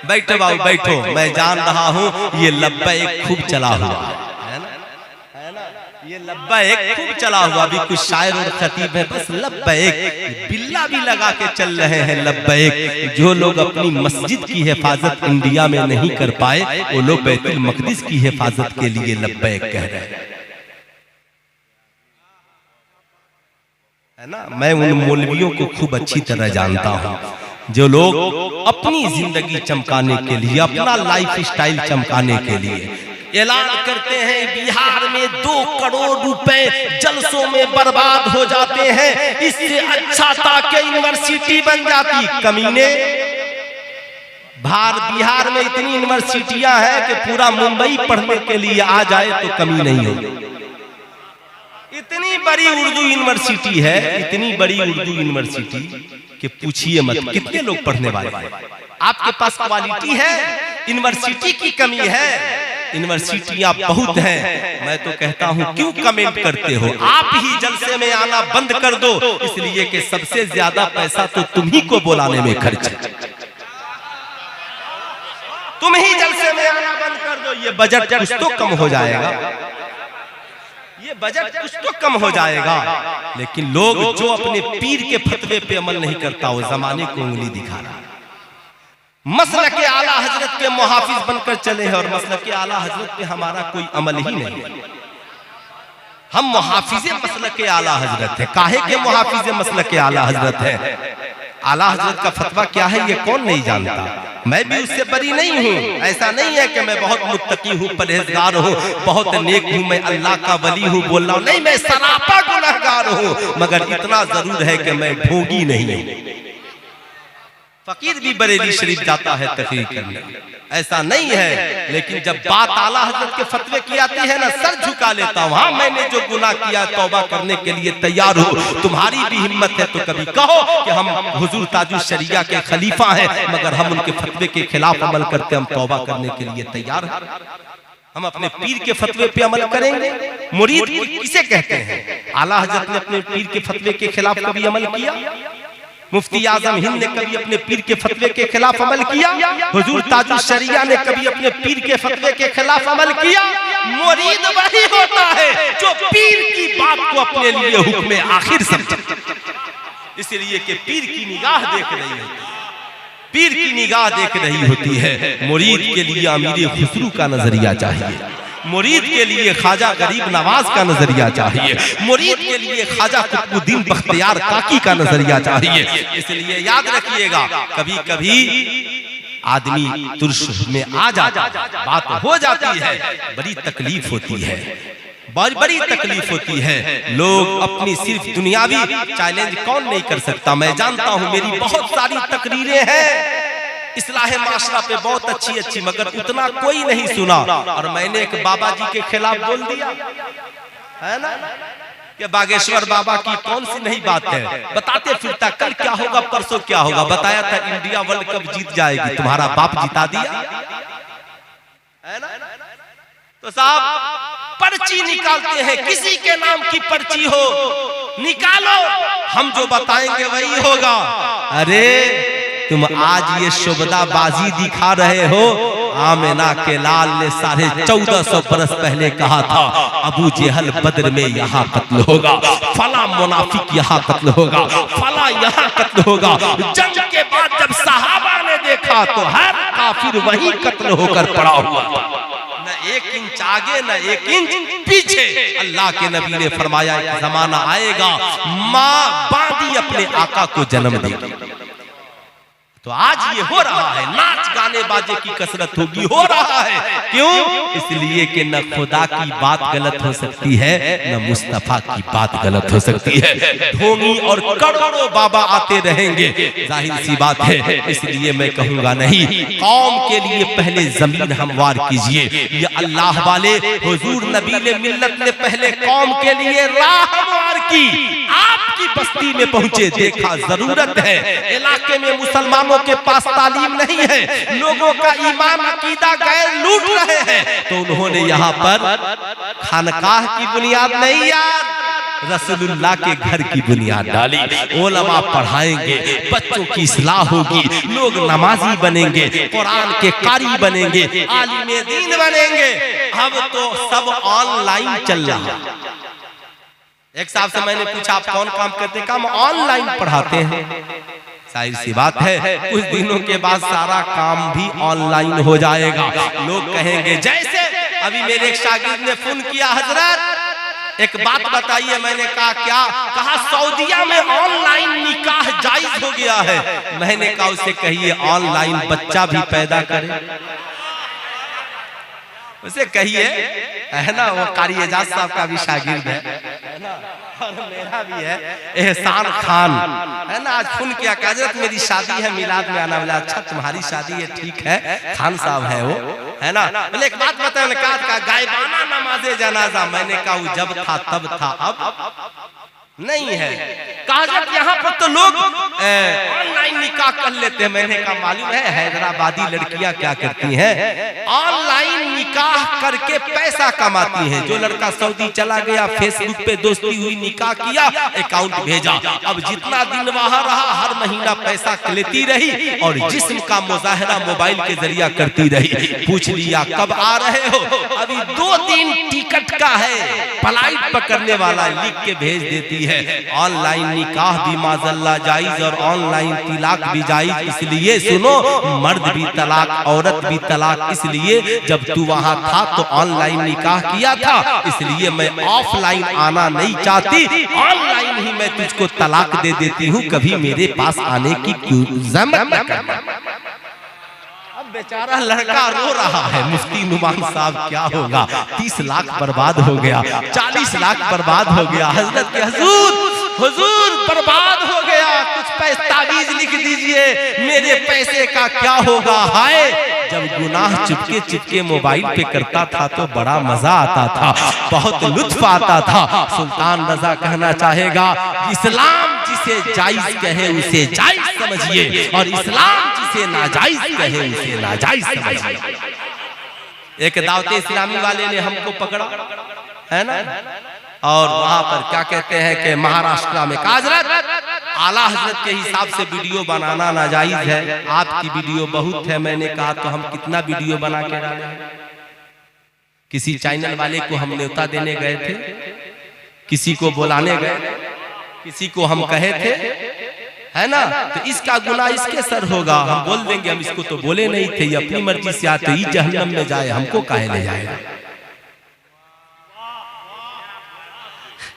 बैठो बाबू बैठो, मैं जान रहा हूँ ये लब्बैक खूब चला हुआ है ना, ये लब्बैक खूब चला हुआ। अभी कुछ शायर और खतीब है, बस लब्बैक बिल्ला भी लगा के चल रहे हैं लब्बैक। जो लोग अपनी मस्जिद की हिफाजत इंडिया में नहीं कर पाए, वो लोग बैतुल मक़दिस की हिफाजत के लिए लब्बैक कह रहे हैं, है ना। मैं उन मौलवियों को खूब अच्छी तरह जानता हूँ जो लोग अपनी जिंदगी चमकाने के लिए, अपना लाइफ स्टाइल चमकाने के लिए ऐलान करते हैं बिहार में 2 करोड़ रुपए जलसों में बर्बाद हो जाते हैं, इससे अच्छा था कि यूनिवर्सिटी बन जाती। कमीने, बिहार में इतनी यूनिवर्सिटियां हैं कि पूरा मुंबई पढ़ने के लिए आ जाए तो कमी नहीं होगी। इतनी बड़ी उर्दू यूनिवर्सिटी है, इतनी बड़ी उर्दू यूनिवर्सिटी कि पूछिए मत कितने लोग पढ़ने वाले हैं। आपके पास क्वालिटी है, यूनिवर्सिटी की कमी है। यूनिवर्सिटियां बहुत हैं, मैं तो कहता हूं क्यों कमेंट करते हो, आप ही जलसे में आना बंद कर दो, इसलिए कि सबसे ज्यादा पैसा तो तुम ही को बुलाने में खर्च है। तुम ही जलसे में आना बंद कर दो, ये बजट कुछ तो कम हो जाएगा, ये बजट कुछ तो कम हो जाएगा। लेकिन लोग जो अपने पीर के फतवे पे अमल नहीं करता, वो जमाने को उंगली दिखा रहा है। मसलक के आला हजरत के मुहाफिज बनकर चले हैं और मसलक के आला हजरत पे हमारा कोई अमल ही नहीं है। हम मुहाफिज मसलक के आला हजरत है। काहे के मुहाफिज मसलक के आला हजरत है? आला हजरत का फतवा क्या है ये कौन नहीं जानता। मैं भी उससे बरी नहीं हूँ। ऐसा नहीं है कि मैं बहुत मुत्तकी हूँ, परहेजगार हूँ, बहुत नेक हूँ, मैं अल्लाह का वली हूँ बोल रहा हूँ, नहीं, मैं सरापा गुनहगार हूँ। मगर इतना जरूर है कि मैं ढोंगी नहीं हूँ। फकीर भी बरेली शरीफ जाता है तकरीर करने, ऐसा नहीं है। लेकिन जब बात आला हजरत के फतवे की आती है ना, सर झुका लेता हूँ। हाँ, मैंने जो गुनाह किया तौबा करने के लिए तैयार हूँ। तुम्हारी भी हिम्मत है तो कभी कहो कि हम हुजूर ताजुल शरिया के खलीफा हैं, मगर हम उनके फतवे के खिलाफ अमल करते, हम तौबा करने के लिए तैयार हैं। हम अपने पीर के फतवे पे अमल करेंगे। मुरीद किसे कहते हैं? आला हजरत ने अपने पीर के फतवे के खिलाफ कभी अमल किया? मुफ्ती आजम हिंद ने कभी अपने पीर के फतवे के खिलाफ अमल किया? हुजूर ताजुल शरिया ने कभी अपने पीर के फतवे के खिलाफ अमल किया? मुरीद वही होता है जो पीर की बात को अपने लिए हुक्म आखिर समझे। इसलिए कि पीर की निगाह देख रही होती है, पीर की निगाह देख रही होती है। मुरीद के लिए अमीर खुसरू का नजरिया चाहिए, मुरीद के लिए ख्वाजा गरीब नवाज का नजरिया चाहिए, मुरीद के लिए ख्वाजा कुतुबुद्दीन बख्तियार काकी का नजरिया चाहिए। इसलिए याद रखिएगा, कभी कभी आदमी तुर्श में आ जाता, बात हो जाती है, बड़ी तकलीफ होती है, बड़ी तकलीफ होती है। लोग अपनी सिर्फ दुनियावी चैलेंज कौन नहीं कर सकता। मैं जानता हूं, मेरी बहुत सारी तकरीरें हैं इस्लाह माशरा पे बहुत अच्छी अच्छी, मगर उतना कोई नहीं सुना। और मैंने एक बाबा जी के खिलाफ बोल दिया है ना कि बागेश्वर बाबा की कौन सी नहीं बात है, बताते फिरता कल क्या होगा परसों क्या होगा। बताया था इंडिया वर्ल्ड कप जीत जाएगी, तुम्हारा बाप जिता दिया है ना। तो साहब पर्ची निकालते हैं, किसी के नाम की पर्ची हो निकालो, हम जो बताएंगे वही होगा। अरे तुम आज ये शुबदाबाजी दिखा रहे हो। आमिना के लाल ने 1450 बरस पहले कहा था, अबू जेहल बद्र में यहाँ कत्ल होगा, फला मुनाफिक यहाँ कत्ल होगा, फला यहाँ कत्ल होगा। जंग के बाद जब सहाबा ने देखा तो हर काफिर वही कत्ल होकर पड़ा हुआ था, न 1 इंच आगे न 1 इंच पीछे। अल्लाह के नबी ने फरमाया एक जमाना आएगा, माँ बांधी अपने आका को जन्म देगी। तो आज ये हो रहा है, नाच गाने बाजे की कसरत होगी, हो रहा है। क्यों? इसलिए कि न खुदा की बात गलत हो सकती है, न मुस्तफा की बात गलत हो सकती है। ढोंगी और करोड़ों बाबा आते रहेंगे, जाहिर सी बात है। इसलिए मैं कहूंगा नहीं, कौम के लिए पहले जमीन हमवार कीजिए। ये अल्लाह वाले हुजूर नबी ने मिल्लत ने पहले कौम के लिए राह हमवार की। आपकी बस्ती में पहुंचे, देखा जरूरत है, इलाके में मुसलमानों के पास तालीम नहीं है, लोगों का ईमान अकीदा गैर लूट रहे हैं, तो उन्होंने यहाँ पर खानकाह की बुनियाद नहीं यार, रसूलुल्लाह के घर की बुनियाद डाली। उलमा पढ़ाएंगे, बच्चों की इस्लाह होगी, लोग नमाजी बनेंगे, कुरान के कारी बनेंगे, आलिम दीन बनेंगे। अब तो सब ऑनलाइन चल रहा है। एक साहब से मैंने पूछा आप कौन काम करते हैं? काम ऑनलाइन पढ़ाते हैं। जाहिर सी बात है कुछ दिनों के बाद सारा काम भी ऑनलाइन हो जाएगा। लोग कहेंगे जैसे अभी मेरे एक शागिर्द ने फोन किया, हजरत एक बात बताइए। मैंने कहा क्या? कहा सऊदीया में ऑनलाइन निकाह जायज हो गया है। मैंने कहा उसे कहिए ऑनलाइन बच्चा भी पैदा करे, उसे कहिए, है ना। वो कारी एजाज साहब का भी शागिर्द है ना, और मेरा भी है एहसान खान, है ना। आज फोन किया कि हजरत मेरी शादी है, मिलाद में आना। बोला अच्छा तुम्हारी शादी है, ठीक है, खान साहब है वो, है ना। बोले एक बात बताओ। मैंने कहा गायबाना नमाज़े जनाजा। मैंने कहा वो जब था तब था, अब नहीं है। कहा यहाँ पर तो लोग ऑनलाइन निकाह कर लेते हैं। मैंने कहा मालूम है हैदराबादी लड़कियां क्या करती हैं? ऑनलाइन निकाह करके पैसा कमाती हैं। जो लड़का सऊदी चला गया, फेसबुक पे दोस्ती हुई, निकाह किया, अकाउंट भेजा, अब जितना दिन वहां रहा हर महीना पैसा लेती रही और जिस्म का मुजाहरा मोबाइल के जरिया करती रही। पूछ लिया कब आ रहे हो? अभी 2 दिन टिकट का है, फ्लाइट पकड़ने वाला, लिख के भेज देती है। ऑनलाइन निकाह भी माज़अल्लाह जायज और ऑनलाइन तिलाक भी जायज। इसलिए सुनो, मर्द भी तलाक, औरत भी तलाक। इसलिए जब तू वहां था तो ऑनलाइन निकाह किया था, इसलिए मैं ऑफलाइन आना नहीं चाहती, ऑनलाइन ही मैं तुझको तलाक दे देती हूँ। कभी मेरे पास आने की ज़हमत न करना। बेचारा लड़का रो रहा है, मुफ्ती नुमान साहब क्या होगा? 30 लाख बर्बाद हो गया, 40 लाख बर्बाद हो गया। हजरत के हुजूर बर्बाद हो गया, कुछ पैसा तावीज लिख दीजिए, मेरे पैसे का क्या होगा? हाय जब गुनाह चुपके चुपके मोबाइल पे करता था तो बड़ा मजा आता था, बहुत लुत्फ आता था। सुल्तान रजा कहना चाहेगा इस्लाम जिसे जायज कहे उसे जायज समझिए और इस्लाम जिसे नाजायज कहे उसे नाजायज समझिए। एक दावते इस्लामी वाले ने हमको पकड़ा, है ना, और वहां पर क्या कहते हैं कि महाराष्ट्र में हजरत आला हजरत के हिसाब से वीडियो बनाना नाजायज है, आपकी वीडियो बहुत है। मैंने कहा तो हम कितना वीडियो बना के डाले। किसी चैनल वाले को हम न्योता देने गए थे, किसी को बुलाने गए, किसी को हम कहे थे, है ना, तो इसका गुनाह इसके सर होगा। हम बोल देंगे हम इसको तो बोले नहीं थे, ये अपनी मर्जी से आते ही जहन्नम में जाए, हमको काहे ले जाएगा।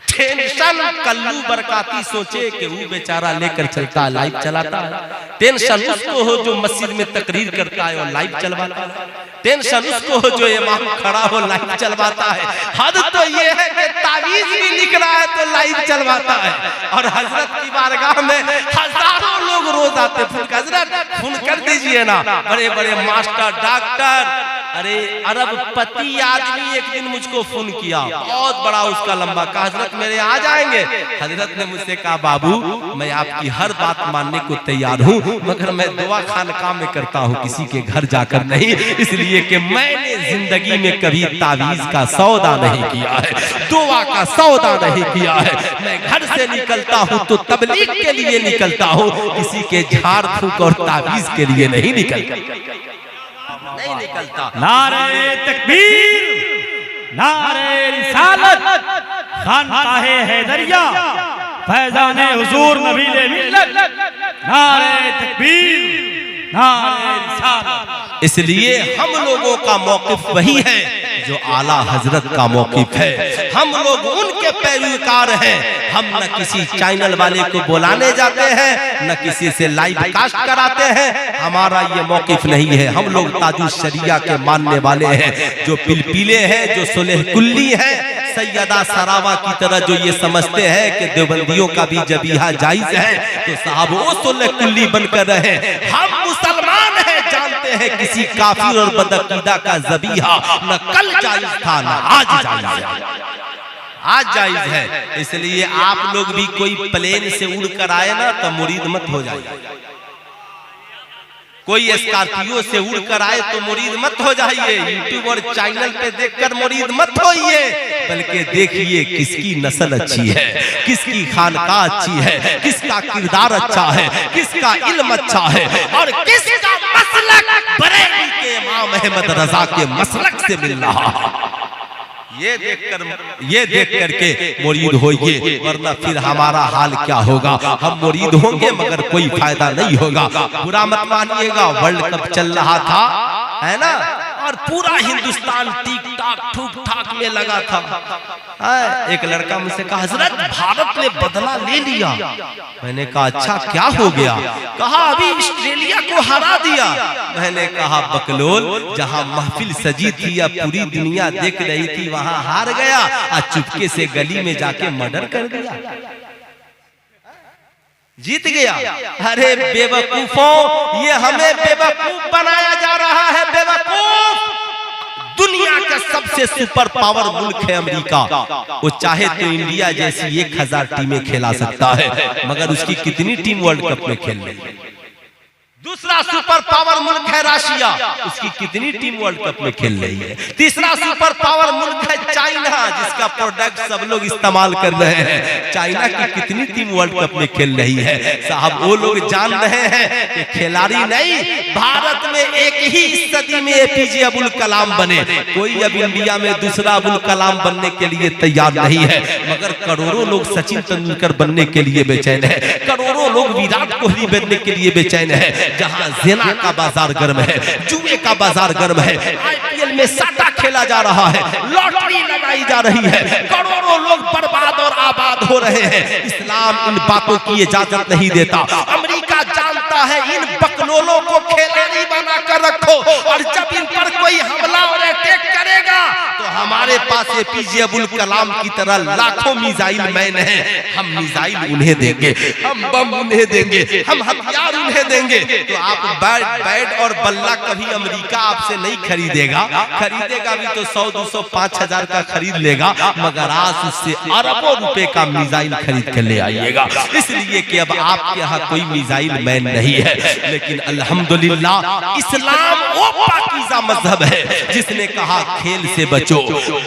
टेंशन कल्लू बरकाती सोचे कि वो बेचारा लेकर चलता लाइव चलाता है। टेंशन उसको हो जो मस्जिद में तकरीर करता है और लाइव चलवाता है। टेंशन उसको हो जो इमाम खड़ा हो लाइव चलवाता है। हद तो ये है कि तावीज भी लिख रहा है तो लाइव चलवाता है। और हजरत की बारगाह में हजारों लोग रोज आते, हजरत फोन कर दीजिए ना, बड़े बड़े मास्टर, डॉक्टर, अरे अरबपति आदमी एक दिन मुझको फोन किया, बहुत बड़ा उसका लंबा, कहा हजरत मेरे आ जाएंगे। हजरत ने मुझसे कहा बाबू मैं आपकी हर बात मानने को तैयार हूँ, मगर मैं दुआ खानका में करता हूँ, किसी के घर जाकर नहीं, इसलिए कि मैंने जिंदगी में कभी तावीज का सौदा नहीं किया है, दुआ का सौदा नहीं किया है। मैं घर से निकलता हूँ तो तबलीग के लिए निकलता हूँ, किसी के झाड़ फूक और तावीज के लिए नहीं निकलता। नारे तकबीर, नारे रिसालत, खानकाहे हैदरिया, फैज़ाने हुजूर नबीले मिल्लत, नारे तकबीर, नारे रिसालत। इसलिए हम लोगों का मौक़िफ़ वही है जो आला हजरत का मौक़िफ़ है। हम लोग उनके पैरोकार हैं। हम न किसी चैनल वाले को बुलाने जाते हैं, न किसी से लाइव कास्ट कराते हैं। हमारा ये मौक़िफ़ नहीं है। हम लोग ताजुल शरिया के मानने वाले हैं, जो पिलपिले हैं, जो सुलह कुल्ली हैं, सैयदा सरावा की तरह जो ये समझते हैं कि देवबंदियों का भी जबीहा जायज है, तो साहब वो सुलह कुल्ली बनकर रहे। हम मुसलमान हैं, जानते हैं किसी काफिर और बदअकीदा का जबीहा न कल जायज था न आज जायज है, आज जायज है। इसलिए आप लोग भी कोई प्लेन से उड़ कर आए ना तो मुरीद मत हो जाए। कोई स्कॉर्पियो से उड़कर आए तो मुरीद मत हो जाइए, यूट्यूब और चैनल पे देखकर मुरीद मत होइए, बल्कि देखिए किसकी नस्ल अच्छी है, किसकी खानका अच्छी है, किसका किरदार अच्छा है, किसका इल्म अच्छा है और किसका मसलक बरेली के इमाम अहमद रजा के मसलक से मिल रहा है। ये देख करके मुरीद होइए, वरना फिर हमारा हाल क्या होगा। हम मुरीद होंगे मगर कोई फायदा नहीं होगा। बुरा मत मानिएगा, वर्ल्ड कप चल रहा था, है ना, और पूरा हिंदुस्तान टिक टाक ठूक ठाक में लगा था। एक लड़का मुझसे कहा, हजरत भारत ने बदला ले लिया। मैंने कहा अच्छा क्या हो गया? कहा अभी ऑस्ट्रेलिया को हरा दिया। मैंने कहा बकलोल, जहां महफिल सजी थी या पूरी दुनिया देख रही थी वहां हार गया और चुपके से गली में जाके मर्डर कर दिया, जीत गया। अरे बेवकूफों, ये हमें बेवकूफ बनाया जा रहा है। बेवकूफ, दुनिया का सबसे सुपर पावर मुल्क है अमेरिका। वो चाहे तो इंडिया जैसी 1000 टीमें खेला सकता है, मगर उसकी कितनी टीम वर्ल्ड कप में खेल रही है? दूसरा सुपर पावर मुल्क है रशिया, उसकी कितनी टीम वर्ल्ड कप में खेल रही है? तीसरा सुपर पावर मुल्क है चाइना, जिसका प्रोडक्ट सब लोग इस्तेमाल कर रहे हैं। चाइना की कितनी टीम वर्ल्ड कप में खेल रही है? साहब वो लोग जान रहे हैं कि खिलाड़ी नहीं, भारत में एक ही सदी में एपीजे अब्दुल कलाम बने। कोई अब इंडिया में दूसरा अब्दुल कलाम बनने के लिए तैयार नहीं है, मगर करोड़ों लोग सचिन तेंदुलकर बनने के लिए बेचैन है, करोड़ों लोग विराट कोहली बनने के लिए बेचैन है। जहां ज़िना का बाजार गर्म है, जुए का बाजार गर्म है, आईपीएल में साटा खेला जा रहा है, लॉटरी लगाई जा रही है, करोड़ों लोग बर्बाद और आबाद हो रहे हैं। इस्लाम इन बातों की इजाजत नहीं देता। अमेरिका जानता है इन बकलोलों को खिलाड़ी बनाकर रखो, और जब इन पर कोई हमला और अटैक करेगा तो हमारे पास एपीजे अब्दुल कलाम की तरह लाखों मिसाइल मैन हैं। हम मिसाइल उन्हें देंगे, हम बम उन्हें देंगे, हम हथियार उन्हें देंगे। तो आप बैट और बल्ला कभी अमेरिका आपसे नहीं खरीदेगा, खरीदेगा भी तो 100, 200, 5000 का खरीद लेगा, मगर आज उससे अरबों रुपए का मिसाइल खरीद कर ले आइएगा। इसलिए कि अब आपके यहाँ कोई मिसाइल मैन नहीं है। लेकिन अल्हम्दुलिल्लाह इस्लाम वो पाकीज़ा मजहब है जिसने कहा खेल से बचो,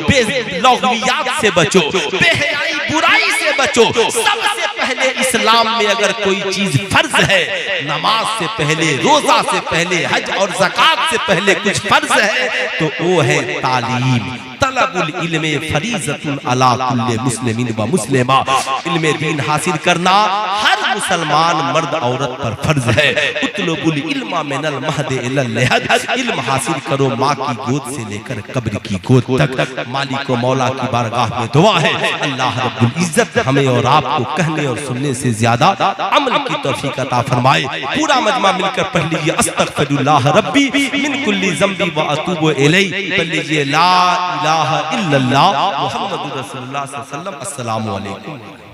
बेलौकियात से बचो, बेहयाई बुराई से बचो। सबसे पहले इस्लाम में अगर कोई चीज फर्ज है, नमाज से पहले, रोजा से पहले, हज और ज़कात से पहले कुछ फर्ज है तो वो है तालीम। तलबुल इल्मे फरीज़तुन अला कुल्ले मुस्लिमिन व मुस्लिमा। इल्मे दीन हासिल करना हर मुसलमान मर्द औरत पर फर्ज है। उतलबुल इल्मा मिनल महद इलल लहद। इल्म हासिल करो माँ की गोद से लेकर कब्र की गोद तक। मालिक व मौला की बारगाह में दुआ है अल्लाह रब्बुल इज्जत हमें और आपको कहने और सुनने से ज्यादा अमल की तौफीक अता फरमाए। पूरा मजमा मिलकर पढ़ लीजिए अस्तगफिरुल्लाह रब्बी मिन कुल्ली ज़ंबी व अतूबु इलैहि। पढ़ लीजिए ला इलाहा इल्लल्लाह मुहम्मदुर रसूलुल्लाह सल्लल्लाहु अलैहि वसल्लम। अस्सलामु अलैकुम।